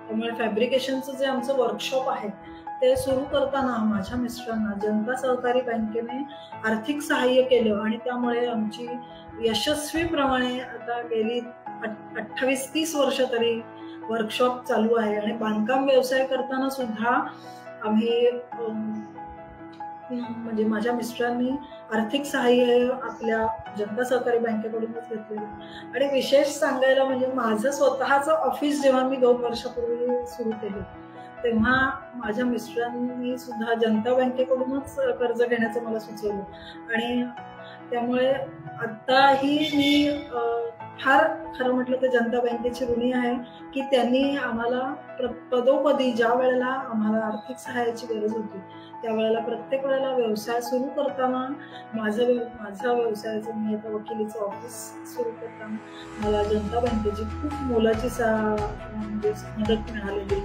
त्यामुळे फॅब्रिकेशनचं जे आमचं वर्कशॉप आहे ते सुरू करताना माझ्या मिस्टरांना जनता सहकारी बँकेने आर्थिक सहाय्य केलं आणि त्यामुळे आमची यशस्वीप्रमाणे आता गेली 28-30 वर्ष तरी वर्कशॉप चालू आहे आणि बांधकाम व्यवसाय करताना सुद्धा आम्ही म्हणजे माझ्या मिस्टरांनी आर्थिक सहाय्य आपल्या जनता सहकारी बँकेकडूनच घेतलेलं आणि विशेष सांगायला म्हणजे माझं स्वतःचं ऑफिस जेव्हा मी 2 वर्षापूर्वी सुरू केलं तेव्हा माझ्या मिस्टरांनी सुद्धा जनता बँकेकडूनच कर्ज घेण्याचं मला सुचवलं आणि त्यामुळे आताही मी फार खरं म्हटलं तर जनता बँकेची ऋणी आहे की त्यांनी आम्हाला पदोपदी ज्या वेळेला आम्हाला आर्थिक सहाय्याची गरज होती त्यावेळेला प्रत्येक वेळेला व्यवसाय सुरू करताना माझ्या व्यवसायाचं मी आता वकिलीचं ऑफिस सुरू करताना मला जनता बँकेची खूप मोलाची मदत मिळालेली.